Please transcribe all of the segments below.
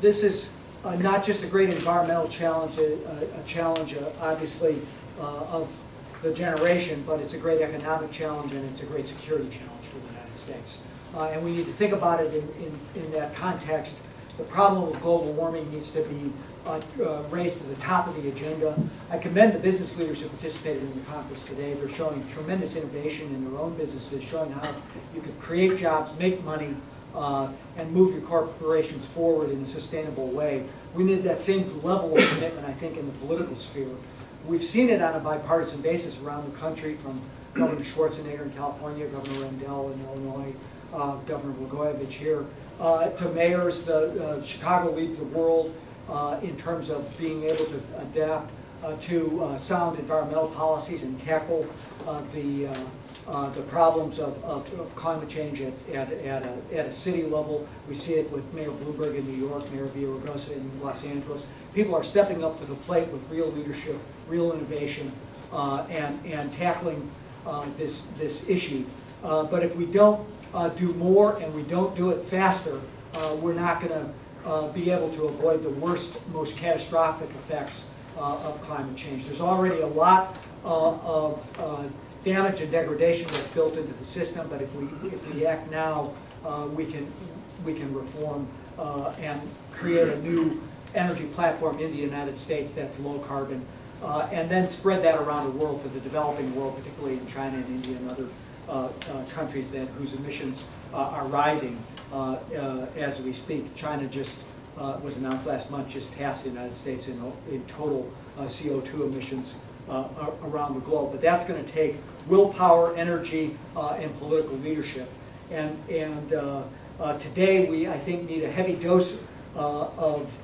this is not just a great environmental challenge, a challenge obviously of the generation, but it's a great economic challenge and it's a great security challenge for the United States. And we need to think about it in that context. The problem of global warming needs to be raised to the top of the agenda. I commend the business leaders who participated in the conference today. They're showing tremendous innovation in their own businesses, showing how you can create jobs, make money, and move your corporations forward in a sustainable way. We need that same level of commitment, I think, in the political sphere. We've seen it on a bipartisan basis around the country, from Governor Schwarzenegger in California, Governor Rendell in Illinois, Governor Blagojevich here, to mayors. Chicago leads the world in terms of being able to adapt to sound environmental policies and tackle the problems of climate change at a city level. We see it with Mayor Bloomberg in New York, Mayor Villaraigosa in Los Angeles. People are stepping up to the plate with real leadership, real innovation, and tackling this issue. But if we don't do more and we don't do it faster, we're not going to be able to avoid the worst, most catastrophic effects of climate change. There's already a lot of damage and degradation that's built into the system, but if we act now, we can reform and create a new energy platform in the United States that's low carbon, and then spread that around the world to the developing world, particularly in China and India and other countries whose emissions are rising as we speak. China just was announced last month, just passed the United States in total CO2 emissions around the globe. But that's going to take willpower, energy, and political leadership. And today I think, need a heavy dose of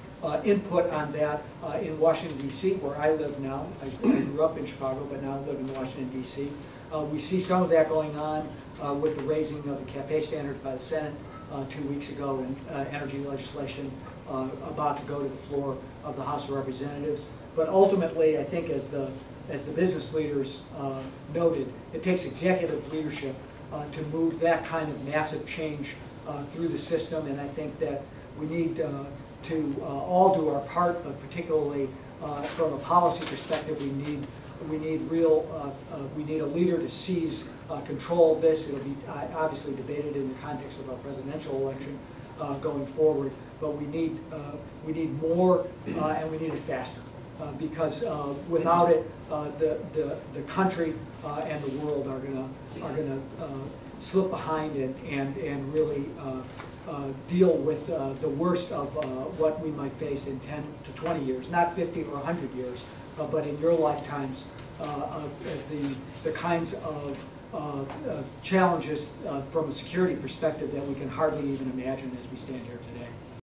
input on that in Washington, D.C., where I live now. I grew up in Chicago, but now live in Washington, D.C. We see some of that going on with the raising of the CAFE standards by the Senate 2 weeks ago, and energy legislation about to go to the floor of the House of Representatives. But ultimately, I think, as the business leaders noted, it takes executive leadership to move that kind of massive change through the system, and I think that we need to all do our part, but particularly from a policy perspective, we need a leader to seize control of this. It'll be obviously debated in the context of our presidential election going forward, but we need more and we need it faster. Because without it, the country and the world are gonna slip behind and really deal with the worst of what we might face in 10 to 20 years, not 50 or 100 years, but in your lifetimes, the kinds of challenges from a security perspective that we can hardly even imagine as we stand here today.